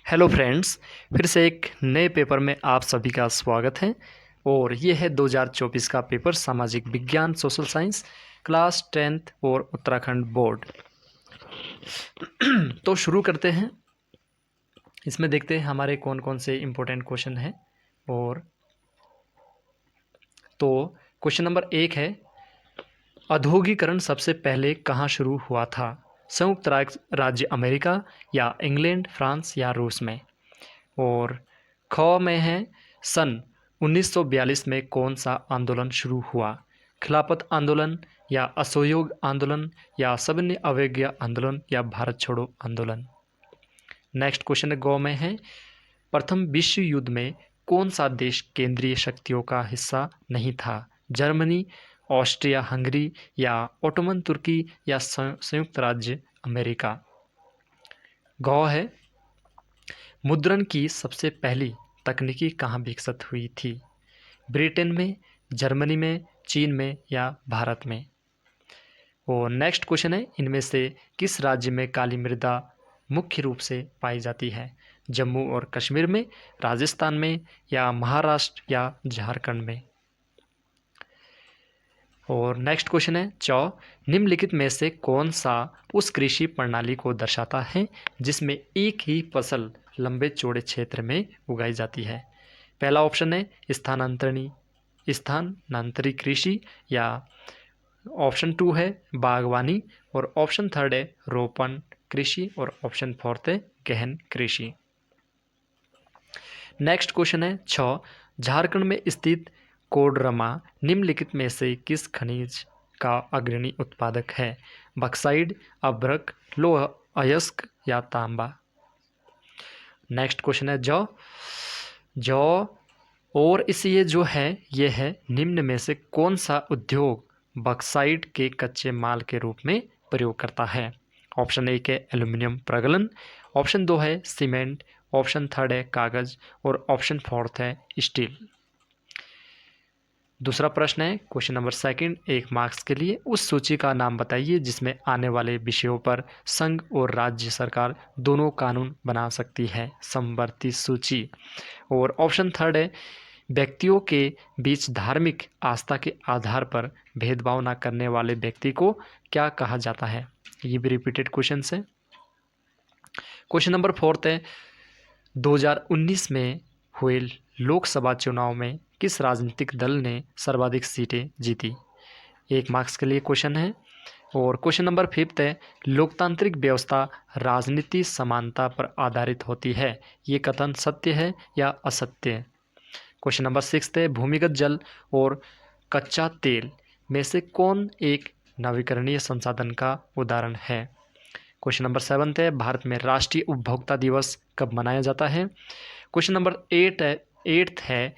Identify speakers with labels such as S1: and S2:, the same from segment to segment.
S1: Hello friends, फिर से एक नए पेपर में आप सभी का स्वागत है। और ये है 2024 का पेपर सामाजिक विज्ञान सोशल साइंस क्लास 10th और उत्तराखंड बोर्ड। तो शुरू करते हैं। इसमें देखते हैं हमारे कौन कौन से इम्पोर्टेंट क्वेश्चन हैं। और तो क्वेश्चन नंबर 1 है, औद्योगिकरण सबसे पहले कहाँ शुरू हुआ था? संयुक्त राज्य अमेरिका या इंग्लैंड, फ्रांस या रूस में? और ख में है, सन 1942 में कौन सा आंदोलन शुरू हुआ? खिलाफत आंदोलन या असहयोग आंदोलन या सविनय अवज्ञा आंदोलन या भारत छोड़ो आंदोलन? नेक्स्ट क्वेश्चन ग में है, प्रथम विश्व युद्ध में कौन सा देश केंद्रीय शक्तियों का हिस्सा नहीं था? जर्मनी, ऑस्ट्रिया हंगरी या ओटोमन तुर्की या संयुक्त राज्य अमेरिका? ग है, मुद्रण की सबसे पहली तकनीकी कहाँ विकसित हुई थी? ब्रिटेन में, जर्मनी में, चीन में या भारत में? और नेक्स्ट क्वेश्चन है, इनमें से किस राज्य में काली मृदा मुख्य रूप से पाई जाती है? जम्मू और कश्मीर में, राजस्थान में या महाराष्ट्र या झारखंड में? और नेक्स्ट क्वेश्चन है निम्नलिखित में से कौन सा उस कृषि प्रणाली को दर्शाता है जिसमें एक ही फसल लंबे चौड़े क्षेत्र में उगाई जाती है? पहला ऑप्शन है स्थानांतरी कृषि, या ऑप्शन 2 है बागवानी, और ऑप्शन 3 है रोपण कृषि, और ऑप्शन 4 है गहन कृषि। नेक्स्ट क्वेश्चन है झारखंड में स्थित कोडरमा निम्नलिखित में से किस खनिज का अग्रणी उत्पादक है? बक्साइड, अभ्रक, लौह अयस्क या तांबा? नेक्स्ट क्वेश्चन है जौ और ये जो है ये है, निम्न में से कौन सा उद्योग बक्साइड के कच्चे माल के रूप में प्रयोग करता है? ऑप्शन 1 है एल्यूमिनियम प्रगलन, ऑप्शन 2 है सीमेंट, ऑप्शन 3 है कागज, और ऑप्शन 4 है स्टील। दूसरा प्रश्न है क्वेश्चन नंबर 2, 1 मार्क्स के लिए, उस सूची का नाम बताइए जिसमें आने वाले विषयों पर संघ और राज्य सरकार दोनों कानून बना सकती है। समवर्ती सूची। और ऑप्शन 3 है व्यक्तियों के बीच धार्मिक आस्था के आधार पर भेदभाव न करने वाले व्यक्ति को क्या कहा जाता है? ये भी रिपीटेड क्वेश्चन है। क्वेश्चन नंबर 4 है 2019 में हुए लोकसभा चुनाव में किस राजनीतिक दल ने सर्वाधिक सीटें जीती? 1 मार्क्स के लिए क्वेश्चन है। और क्वेश्चन नंबर 5 है लोकतांत्रिक व्यवस्था राजनीति समानता पर आधारित होती है, ये कथन सत्य है या असत्य? क्वेश्चन नंबर 6 है भूमिगत जल और कच्चा तेल में से कौन एक नवीकरणीय संसाधन का उदाहरण है? क्वेश्चन नंबर 7 है भारत में राष्ट्रीय उपभोक्ता दिवस कब मनाया जाता है? क्वेश्चन नंबर 8 है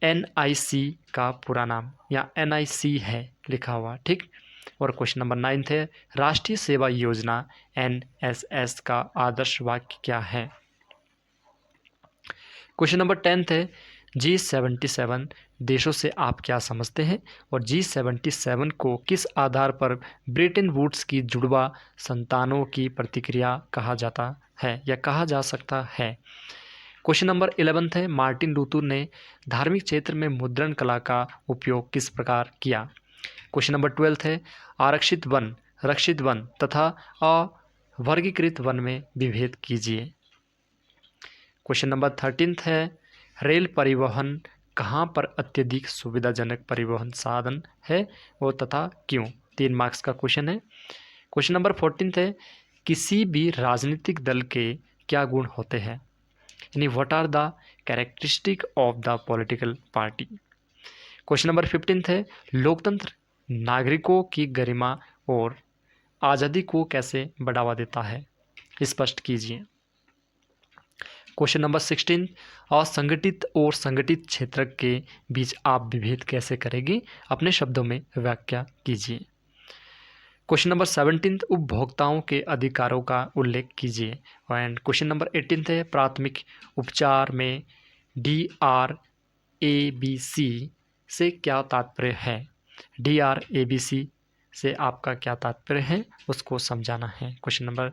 S1: NIC का पूरा नाम, या NIC है लिखा हुआ, ठीक। और क्वेश्चन नंबर 9 है राष्ट्रीय सेवा योजना NSS का आदर्श वाक्य क्या है? क्वेश्चन नंबर 10 है G77 देशों से आप क्या समझते हैं? और G77 को किस आधार पर ब्रेटन वुड्स की जुड़वा संतानों की प्रतिक्रिया कहा जाता है या कहा जा सकता है? क्वेश्चन नंबर 11 है मार्टिन लूथर ने धार्मिक क्षेत्र में मुद्रण कला का उपयोग किस प्रकार किया? क्वेश्चन नंबर 12 है आरक्षित वन, रक्षित वन तथा अवर्गीकृत वन में विभेद कीजिए। क्वेश्चन नंबर 13 है रेल परिवहन कहाँ पर अत्यधिक सुविधाजनक परिवहन साधन है वो तथा क्यों? 3 मार्क्स का क्वेश्चन है। क्वेश्चन नंबर 14 है किसी भी राजनीतिक दल के क्या गुण होते हैं, यानी what are the characteristic of the political party? Question number 15 है लोकतंत्र नागरिकों की गरिमा और आज़ादी को कैसे बढ़ावा देता है, स्पष्ट कीजिए। क्वेश्चन नंबर 16 असंगठित और संगठित क्षेत्र के बीच आप विभेद कैसे करेंगे, अपने शब्दों में व्याख्या कीजिए। क्वेश्चन नंबर 17 उपभोक्ताओं के अधिकारों का उल्लेख कीजिए। एंड क्वेश्चन नंबर 18 है प्राथमिक उपचार में DRABC से क्या तात्पर्य है? DRABC से आपका क्या तात्पर्य है उसको समझाना है। क्वेश्चन नंबर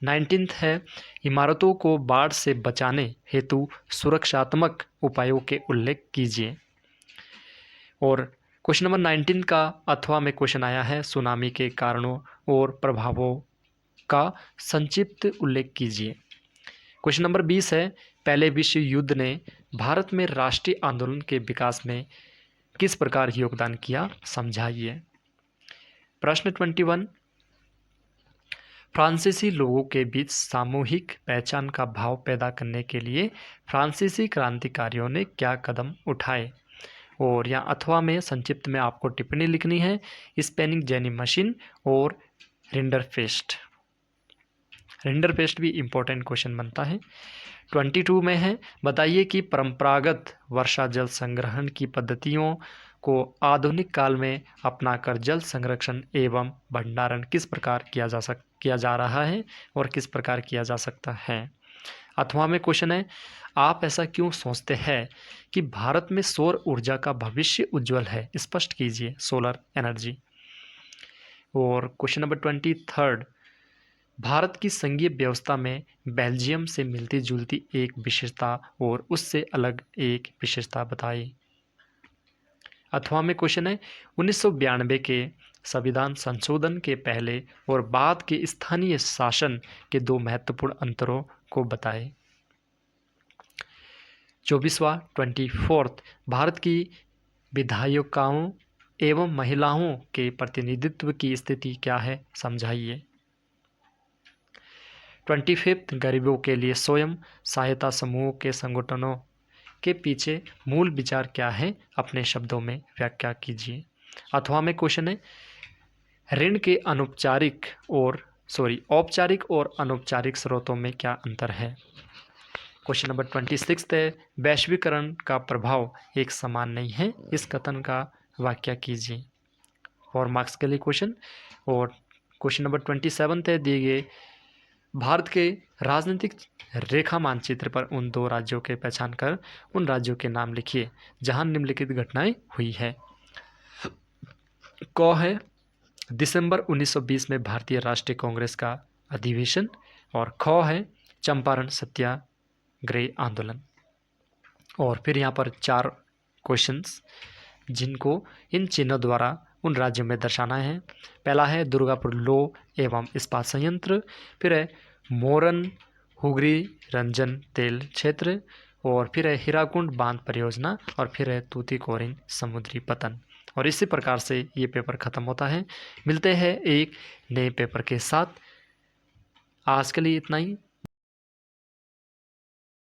S1: 19th है इमारतों को बाढ़ से बचाने हेतु सुरक्षात्मक उपायों के उल्लेख कीजिए। और क्वेश्चन नंबर 19 का अथवा में क्वेश्चन आया है सुनामी के कारणों और प्रभावों का संक्षिप्त उल्लेख कीजिए। क्वेश्चन नंबर 20 है पहले विश्व युद्ध ने भारत में राष्ट्रीय आंदोलन के विकास में किस प्रकार योगदान किया, समझाइए। प्रश्न 21 फ्रांसीसी लोगों के बीच सामूहिक पहचान का भाव पैदा करने के लिए फ्रांसीसी क्रांतिकारियों ने क्या कदम उठाए। और यहाँ अथवा में संक्षिप्त में आपको टिप्पणी लिखनी है स्पेनिंग जेनी मशीन और रिंडरफेस्ट। रिंडरफेस्ट भी इम्पोर्टेंट क्वेश्चन बनता है। 22 में है बताइए कि परंपरागत वर्षा जल संग्रहण की पद्धतियों को आधुनिक काल में अपनाकर जल संरक्षण एवं भंडारण किस प्रकार किया जा रहा है और किस प्रकार किया जा सकता है। अथवा में क्वेश्चन है आप ऐसा क्यों सोचते हैं कि भारत में सौर ऊर्जा का भविष्य उज्जवल है, स्पष्ट कीजिए सोलर एनर्जी। और क्वेश्चन नंबर 23 भारत की संघीय व्यवस्था में बेल्जियम से मिलती जुलती एक विशेषता और उससे अलग एक विशेषता बताइए। अथवा में क्वेश्चन है 1992 के संविधान संशोधन के पहले और बाद के स्थानीय शासन के दो महत्वपूर्ण अंतरों को बताएं। 24वां भारत की विधायिकाओं एवं महिलाओं के प्रतिनिधित्व की स्थिति क्या है, समझाइए। 25 गरीबों के लिए स्वयं सहायता समूह के संगठनों के पीछे मूल विचार क्या है, अपने शब्दों में व्याख्या कीजिए। अथवा में क्वेश्चन है ऋण के औपचारिक और अनौपचारिक स्रोतों में क्या अंतर है। क्वेश्चन नंबर 26 है वैश्वीकरण का प्रभाव एक समान नहीं है, इस कथन का व्याख्या कीजिए। 4 मार्क्स के लिए क्वेश्चन। और क्वेश्चन नंबर 27 है दिए गए भारत के राजनीतिक रेखा मानचित्र पर उन दो राज्यों के पहचान कर उन राज्यों के नाम लिखिए जहां निम्नलिखित घटनाएं हुई है। क है दिसंबर 1920 में भारतीय राष्ट्रीय कांग्रेस का अधिवेशन। और ख है चंपारण सत्याग्रह आंदोलन। और फिर यहाँ पर 4 क्वेश्चंस जिनको इन चिन्हों द्वारा उन राज्यों में दर्शाना है। पहला है दुर्गापुर लौह एवं इस्पात संयंत्र, फिर है मोरन हुगरी रंजन तेल क्षेत्र, और फिर है हीराकुंड बांध परियोजना, और फिर है तूतीकोरिन समुद्री पतन। और इसी प्रकार से ये पेपर ख़त्म होता है। मिलते हैं एक नए पेपर के साथ। आज के लिए इतना ही।